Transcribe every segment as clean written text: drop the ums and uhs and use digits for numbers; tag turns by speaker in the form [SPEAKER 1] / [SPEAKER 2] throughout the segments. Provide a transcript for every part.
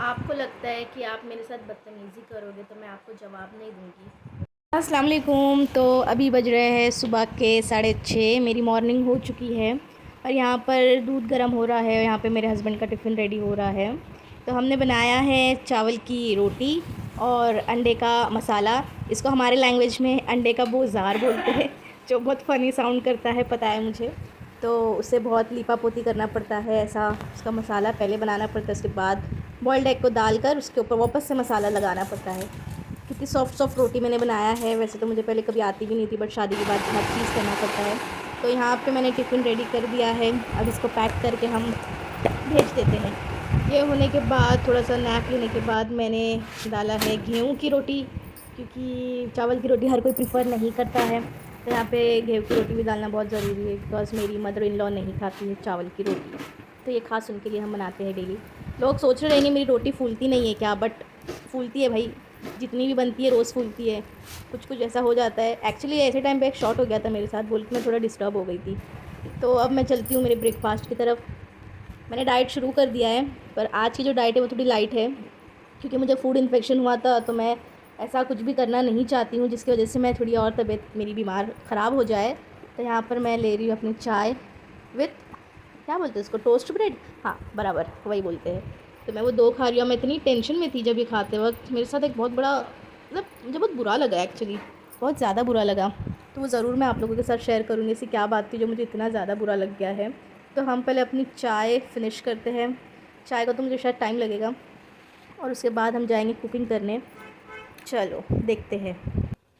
[SPEAKER 1] आपको लगता है कि आप मेरे साथ बदतमीज़ी करोगे तो मैं आपको जवाब नहीं दूँगी।
[SPEAKER 2] अस्सलाम वालेकुम। तो अभी बज रहे हैं सुबह के 6:30। मेरी मॉर्निंग हो चुकी है और यहाँ पर दूध गर्म हो रहा है। यहाँ पे मेरे हस्बैंड का टिफ़िन रेडी हो रहा है। तो हमने बनाया है चावल की रोटी और अंडे का मसाला। इसको हमारे लैंग्वेज में अंडे का बोज़ार बोलते हैं, जो बहुत फ़नी साउंड करता है, पता है मुझे। तो उसे बहुत लीपा-पोती करना पड़ता है, ऐसा उसका मसाला पहले बनाना पड़ता है, उसके बाद बॉइल्ड एग को डालकर उसके ऊपर वापस से मसाला लगाना पड़ता है। कितनी सॉफ्ट सॉफ्ट रोटी मैंने बनाया है। वैसे तो मुझे पहले कभी आती भी नहीं थी, बट शादी के बाद हर चीज़ करना पड़ता है। तो यहाँ पे मैंने टिफ़िन रेडी कर दिया है। अब इसको पैक करके हम भेज देते हैं। ये होने के बाद थोड़ा सा नैप लेने के बाद मैंने डाला है गेहूँ की रोटी, क्योंकि चावल की रोटी हर कोई प्रेफर नहीं करता है। तो यहाँ पे गेहूँ की रोटी भी डालना बहुत ज़रूरी है, बिकॉज़ मेरी मदर इन लॉ नहीं खाती है चावल की रोटी। तो ये ख़ास उनके लिए हम बनाते हैं डेली। लोग सोच रहे रहेंगे मेरी रोटी फूलती नहीं है क्या, बट फूलती है भाई, जितनी भी बनती है रोज़ फूलती है। कुछ कुछ ऐसा हो जाता है। एक्चुअली ऐसे टाइम पे एक शॉट हो गया था मेरे साथ, बोल के मैं थोड़ा डिस्टर्ब हो गई थी। तो अब मैं चलती हूँ मेरे ब्रेकफास्ट की तरफ। मैंने डाइट शुरू कर दिया है, पर आज की जो डाइट है वो थोड़ी लाइट है, क्योंकि मुझे फूड इन्फेक्शन हुआ था। तो मैं ऐसा कुछ भी करना नहीं चाहती हूँ जिसकी वजह से मैं थोड़ी और तबीयत मेरी बीमार ख़राब हो जाए। तो यहाँ पर मैं ले रही हूँ अपनी चाय विथ, क्या बोलते हैं उसको, टोस्ट ब्रेड। हाँ बराबर वही बोलते हैं। तो मैं वो 2 खा रही हूँ। मैं इतनी टेंशन में थी जब ये खाते वक्त, मेरे साथ एक बहुत बड़ा, मतलब मुझे बहुत बुरा लगा एक्चुअली, बहुत ज़्यादा बुरा लगा। तो वो ज़रूर मैं आप लोगों के साथ शेयर करूँगी ऐसी क्या बात थी जो मुझे इतना ज़्यादा बुरा लग गया है। तो हम पहले अपनी चाय फ़िनिश करते हैं। चाय का तो मुझे शायद टाइम लगेगा, और उसके बाद हम जाएंगे कुकिंग करने। चलो देखते हैं।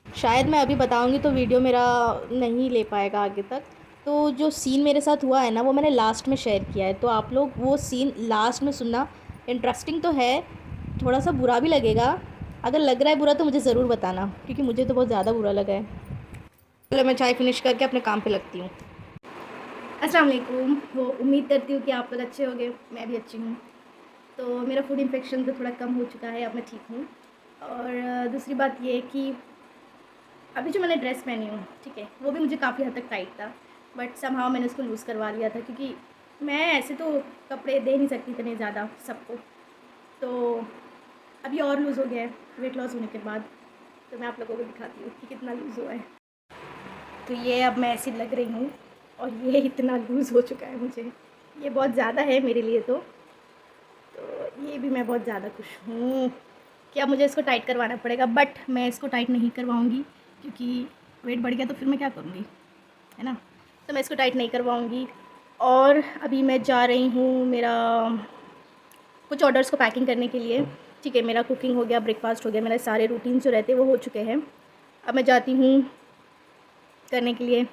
[SPEAKER 2] शायद मैं अभी बताऊंगी तो वीडियो मेरा नहीं ले पाएगा आगे तक। तो जो सीन मेरे साथ हुआ है ना, वो मैंने लास्ट में शेयर किया है, तो आप लोग वो सीन लास्ट में सुनना। इंटरेस्टिंग तो है, थोड़ा सा बुरा भी लगेगा। अगर लग रहा है बुरा तो मुझे ज़रूर बताना, क्योंकि मुझे तो बहुत ज़्यादा बुरा लगा है। चलो मैं चाय फिनिश करके अपने काम पे लगती हूँ। अस्सलाम वालेकुम। वो उम्मीद करती हूँ कि आप लोग अच्छे होंगे, मैं भी अच्छी हूँ। तो मेरा फूड इन्फेक्शन तो थोड़ा कम हो चुका है, अब मैं ठीक हूँ। और दूसरी बात ये है कि अभी जो मैंने ड्रेस पहनी हूँ, ठीक है, वो भी मुझे काफ़ी हद तक टाइट था, बट समहाउ मैंने उसको लूज़ करवा लिया था, क्योंकि मैं ऐसे तो कपड़े दे नहीं सकती इतने ज़्यादा सबको। तो अभी और लूज़ हो गया है वेट लॉस होने के बाद। तो मैं आप लोगों को दिखाती हूँ कि कितना लूज़ हुआ है। तो ये अब मैं ऐसी लग रही हूँ, और ये इतना लूज़ हो चुका है मुझे, ये बहुत ज़्यादा है मेरे लिए। तो ये भी मैं बहुत ज़्यादा खुश हूँ कि अब मुझे इसको टाइट करवाना पड़ेगा, बट मैं इसको टाइट नहीं करवाऊँगी, क्योंकि वेट बढ़ गया तो फिर मैं क्या करूँगी, है ना। तो मैं इसको टाइट नहीं करवाऊँगी। और अभी मैं जा रही हूँ मेरा कुछ ऑर्डर्स को पैकिंग करने के लिए। ठीक है, मेरा कुकिंग हो गया, ब्रेकफास्ट हो गया, मेरे सारे रूटीन जो रहते हैं वो हो चुके हैं। अब मैं जाती हूँ करने के लिए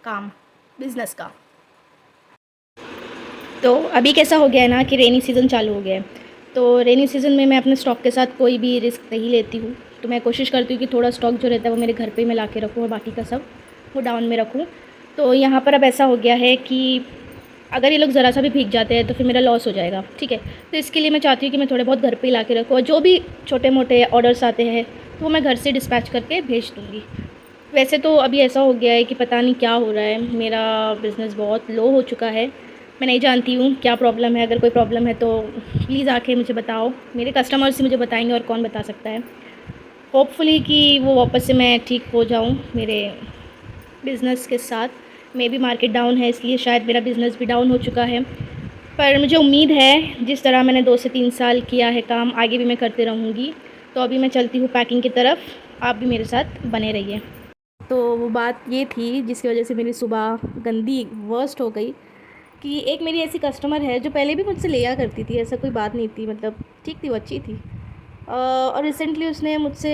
[SPEAKER 2] काम, बिज़नेस का। तो अभी कैसा हो गया है ना कि रेनी सीज़न चालू हो गया है। तो रेनी सीज़न में मैं अपने स्टॉक के साथ कोई भी रिस्क नहीं लेती हूँ। तो मैं कोशिश करती हूँ कि थोड़ा स्टॉक जो रहता है वो मेरे घर पे ही मैं ला के रखूँ, और बाकी का सब वो डाउन में रखूँ। तो यहाँ पर अब ऐसा हो गया है कि अगर ये लोग ज़रा सा भी भीग जाते हैं तो फिर मेरा लॉस हो जाएगा, ठीक है। तो इसके लिए मैं चाहती हूँ कि मैं थोड़े बहुत घर पे ही ला के रखूँ, और जो भी छोटे मोटे ऑर्डर्स आते हैं तो वो मैं घर से डिस्पैच करके भेज दूँगी। वैसे तो अभी ऐसा हो गया है कि पता नहीं क्या हो रहा है, मेरा बिज़नेस बहुत लो हो चुका है। मैं नहीं जानती हूँ क्या प्रॉब्लम है। अगर कोई प्रॉब्लम है तो प्लीज़ आके मुझे बताओ। मेरे कस्टमर्स ही मुझे बताएंगे, और कौन बता सकता है। होपफुली कि वो वापस से मैं ठीक हो जाऊँ मेरे बिज़नेस के साथ। मे बी मार्केट डाउन है, इसलिए शायद मेरा बिज़नेस भी डाउन हो चुका है। पर मुझे उम्मीद है, जिस तरह मैंने 2 से 3 साल किया है काम, आगे भी मैं करते रहूँगी। तो अभी मैं चलती हूँ पैकिंग की तरफ, आप भी मेरे साथ बने रहिए। तो वो बात ये थी जिसकी वजह से मेरी सुबह गंदी वर्स्ट हो गई, कि एक मेरी ऐसी कस्टमर है जो पहले भी मुझसे लिया करती थी, ऐसा कोई बात नहीं थी, मतलब ठीक थी, वो अच्छी थी। और रिसेंटली उसने मुझसे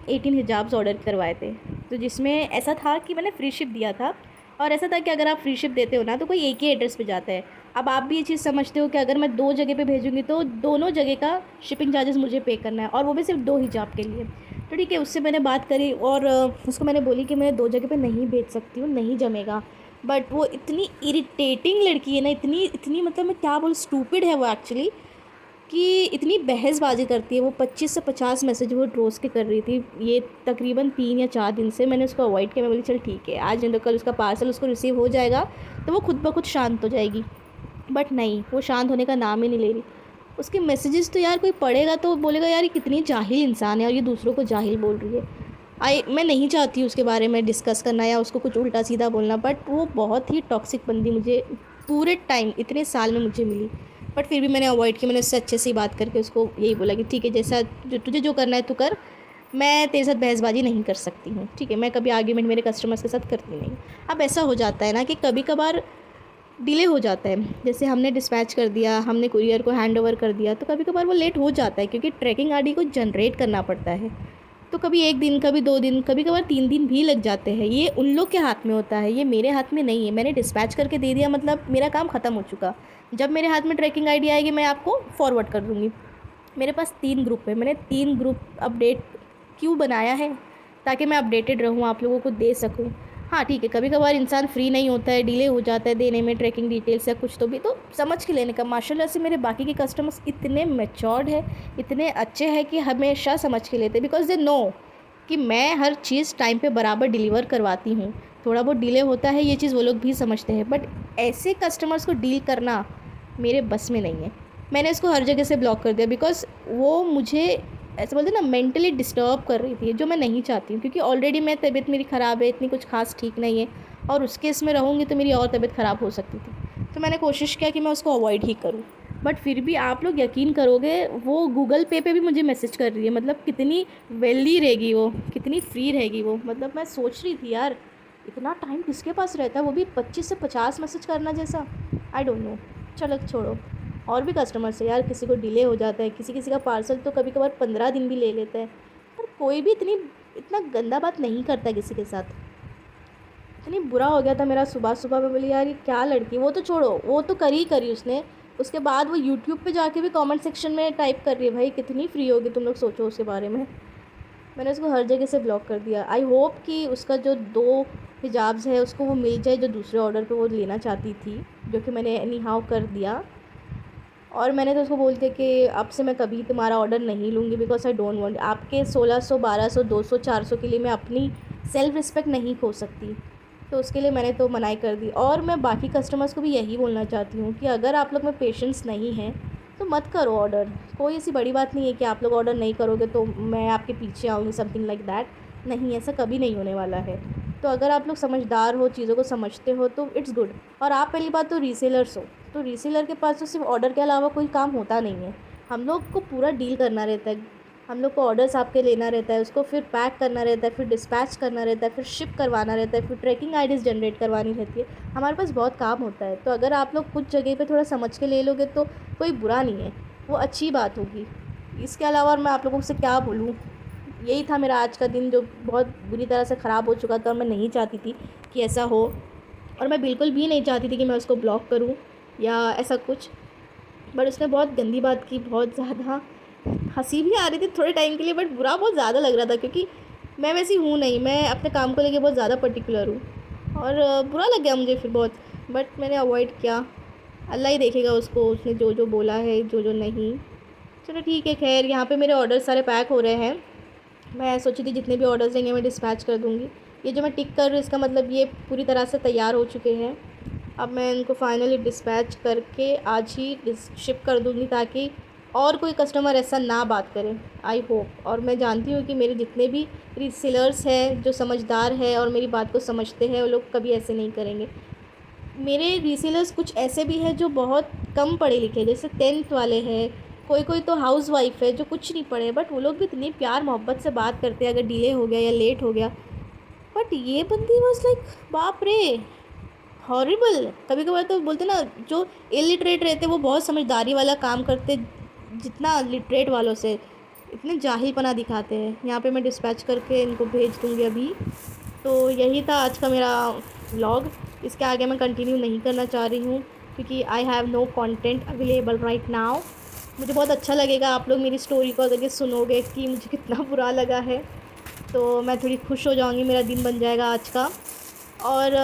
[SPEAKER 2] 18 हिजाब्स ऑर्डर करवाए थे। तो जिसमें ऐसा था कि मैंने फ्री शिप दिया था, और ऐसा था कि अगर आप फ्री शिप देते हो ना तो कोई एक ही एड्रेस पे जाता है। अब आप भी ये चीज़ समझते हो कि अगर मैं 2 जगह पे भेजूँगी तो दोनों जगह का शिपिंग चार्जेस मुझे पे करना है, और वो भी सिर्फ 2 हिजाब के लिए। तो ठीक है, उससे मैंने बात करी, और उसको मैंने बोली कि मैं 2 जगह पे नहीं भेज सकती हूँ, नहीं जमेगा। बट वो इतनी इरिटेटिंग लड़की है ना, इतनी इतनी, मतलब मैं क्या बोलूँ, स्टूपिड है वो एक्चुअली, कि इतनी बहसबाजी करती है वो। 25 से 50 मैसेज वो रोज़ के कर रही थी। ये तकरीबन 3 या 4 दिन से मैंने उसको अवॉइड किया। मैं बोली चल ठीक है, आज नहीं तो कल उसका पार्सल उसको रिसीव हो जाएगा, तो वो खुद ब खुद शांत हो जाएगी। बट नहीं, वो शांत होने का नाम ही नहीं ले रही। उसके मैसेजेस तो यार कोई पढ़ेगा तो बोलेगा यार ये कितनी जाहिल इंसान है और ये दूसरों को जाहिल बोल रही है। मैं नहीं चाहती उसके बारे में डिस्कस करना या उसको कुछ उल्टा सीधा बोलना, बट वो बहुत ही टॉक्सिक बंदी मुझे पूरे टाइम इतने साल में मुझे मिली। बट फिर भी मैंने अवॉइड किया, मैंने उससे अच्छे से ही बात करके उसको यही बोला कि ठीक है, जैसा जो तुझे जो करना है तू कर, मैं तेरे साथ बहसबाजी नहीं कर सकती हूँ, ठीक है। मैं कभी आर्ग्यूमेंट मेरे कस्टमर्स के साथ करती नहीं। अब ऐसा हो जाता है ना कि कभी कभार डिले हो जाता है, जैसे हमने डिस्पैच कर दिया, हमने कुरियर को हैंड ओवर कर दिया, तो कभी कभार वो लेट हो जाता है क्योंकि ट्रैकिंग आईडी को जनरेट करना पड़ता है। तो कभी 1 दिन, कभी 2 दिन, कभी कभार 3 दिन भी लग जाते हैं। ये उन लोग के हाथ में होता है, ये मेरे हाथ में नहीं है। मैंने डिस्पैच करके दे दिया, मतलब मेरा काम ख़त्म हो चुका। जब मेरे हाथ में ट्रैकिंग आईडी आएगी मैं आपको फॉरवर्ड कर दूँगी। मेरे पास 3 ग्रुप है, मैंने 3 ग्रुप अपडेट क्यों बनाया है, ताकि मैं अपडेटेड रहूँ, आप लोगों को दे सकूँ। हाँ ठीक है, कभी कभार इंसान फ्री नहीं होता है, डिले हो जाता है देने में ट्रैकिंग डिटेल्स या कुछ, तो भी तो समझ के लेने का। माशाल्लाह से मेरे बाकी के कस्टमर्स इतने मैच्योर्ड है, इतने अच्छे हैं कि हमेशा समझ के लेते, बिकॉज दे नो कि मैं हर चीज़ टाइम पे बराबर डिलीवर करवाती हूँ। थोड़ा बहुत डिले होता है, ये चीज़ वो लोग भी समझते हैं, बट ऐसे कस्टमर्स को डील करना मेरे बस में नहीं है। मैंने इसको हर जगह से ब्लॉक कर दिया, बिकॉज़ वो मुझे ऐसे बोलते हैं ना मेंटली डिस्टर्ब कर रही थी, जो मैं नहीं चाहती हूँ, क्योंकि ऑलरेडी मैं तबीयत मेरी ख़राब है, इतनी कुछ खास ठीक नहीं है, और उसके इसमें रहूँगी तो मेरी और तबीयत ख़राब हो सकती थी। तो मैंने कोशिश किया कि मैं उसको अवॉइड ही करूँ। बट फिर भी आप लोग यकीन करोगे, वो गूगल पे भी मुझे मैसेज कर रही है। मतलब कितनी वेल्दी रहेगी वो, कितनी फ्री रहेगी वो। मतलब मैं सोच रही थी यार, इतना टाइम किसके पास रहता है, वो भी 25 से 50 मैसेज करना जैसा। आई डोंट नो, चलो छोड़ो। और भी कस्टमर्स है यार, किसी को डिले हो जाता है, किसी किसी का पार्सल तो कभी कभार 15 दिन भी ले लेता है, पर कोई भी इतना गंदा बात नहीं करता किसी के साथ। इतनी बुरा हो गया था मेरा, सुबह सुबह मैं बोली यार ये क्या लड़की। वो तो छोड़ो, वो तो करी उसने। उसके बाद वो यूट्यूब पे जाके भी कमेंट सेक्शन में टाइप कर रही है। भाई कितनी फ्री होगी, तुम लोग सोचो उसके बारे में। मैंने उसको हर जगह से ब्लॉक कर दिया। आई होप कि उसका जो 2 हिजाब्स है उसको वो मिल जाए, जो दूसरे ऑर्डर पे वो लेना चाहती थी, जो कि मैंने एनी हाउ कर दिया। और मैंने तो उसको बोल दिया कि अब से मैं कभी तुम्हारा ऑर्डर नहीं लूँगी, बिकॉज आई डोंट वांट। आपके 1600, 1200, 200, 400 के लिए मैं अपनी सेल्फ रिस्पेक्ट नहीं खो सकती। तो उसके लिए मैंने तो मनाही कर दी। और मैं बाकी कस्टमर्स को भी यही बोलना चाहती हूँ कि अगर आप लोग में पेशेंस नहीं है तो मत करो ऑर्डर। कोई ऐसी बड़ी बात नहीं है कि आप लोग ऑर्डर नहीं करोगे तो मैं आपके पीछे आऊँगी, समथिंग लाइक दैट। नहीं, ऐसा कभी नहीं होने वाला है। तो अगर आप लोग समझदार हो, चीज़ों को समझते हो, तो इट्स गुड। और आप पहली बात तो रीसेलर्स हो, तो रीसेलर के पास तो सिर्फ ऑर्डर के अलावा कोई काम होता नहीं है। हम लोग को पूरा डील करना रहता है, हम लोग को ऑर्डर्स आपके लेना रहता है, उसको फिर पैक करना रहता है, फिर डिस्पैच करना रहता है, फिर शिप करवाना रहता है, फिर ट्रैकिंग आईडीज़ जनरेट करवानी रहती है। हमारे पास बहुत काम होता है। तो अगर आप लोग कुछ जगह पे थोड़ा समझ के ले लोगे तो कोई बुरा नहीं है, वो अच्छी बात होगी। इसके अलावा और मैं आप लोगों से क्या बोलूँ। यही था मेरा आज का दिन, जो बहुत बुरी तरह से ख़राब हो चुका था, और मैं नहीं चाहती थी कि ऐसा हो। और मैं बिल्कुल भी नहीं चाहती थी कि मैं उसको ब्लॉक करूँ या ऐसा कुछ। बट उसने बहुत गंदी बात की, बहुत ज़्यादा। हंसी भी आ रही थी थोड़े टाइम के लिए, बट बुरा बहुत ज़्यादा लग रहा था, क्योंकि मैं वैसी हूँ नहीं, मैं अपने काम को लेके बहुत ज़्यादा पर्टिकुलर हूँ। और बुरा लग गया मुझे फिर बहुत, बट मैंने अवॉइड किया। अल्लाह ही देखेगा उसको, उसने जो जो बोला है, जो जो नहीं। चलो ठीक है, खैर यहाँ पे मेरे ऑर्डर सारे पैक हो रहे हैं। मैं सोची थी जितने भी ऑर्डर्स देंगे मैं डिस्पैच कर दूँगी। ये जो मैं टिक कर रही हूँ, इसका मतलब ये पूरी तरह से तैयार हो चुके हैं। अब मैं इनको फाइनली डिस्पैच करके आज ही शिप कर दूँगी, ताकि और कोई कस्टमर ऐसा ना बात करे, आई होप। और मैं जानती हूँ कि मेरे जितने भी रीसेलर्स हैं जो समझदार है और मेरी बात को समझते हैं, वो लोग कभी ऐसे नहीं करेंगे। मेरे रीसेलर्स कुछ ऐसे भी हैं जो बहुत कम पढ़े लिखे, जैसे 10th वाले हैं, कोई तो हाउस वाइफ है जो कुछ नहीं पढ़े, बट वो लोग भी इतनी प्यार मोहब्बत से बात करते हैं अगर डिले हो गया या लेट हो गया। बट ये बंदी वाज लाइक, बाप रे, हॉरिबल। कभी कभार तो बोलते ना, जो इलिटरेट रहते वो बहुत समझदारी वाला काम करते, जितना लिटरेट वालों से इतने जाहिलपना दिखाते हैं। यहाँ पे मैं डिस्पैच करके इनको भेज दूँगी अभी। तो यही था आज का मेरा व्लॉग। इसके आगे मैं कंटिन्यू नहीं करना चाह रही हूँ, क्योंकि I have no content available right now. मुझे बहुत अच्छा लगेगा आप लोग मेरी स्टोरी को अगर ये सुनोगे कि मुझे कितना बुरा लगा है, तो मैं थोड़ी खुश हो जाऊँगी, मेरा दिन बन जाएगा आज का। और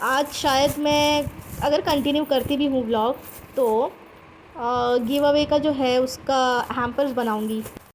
[SPEAKER 2] आज शायद मैं अगर कंटिन्यू करती भी हूँ व्लॉग, तो गिव अवे का जो है उसका हैम्पर्स बनाऊँगी।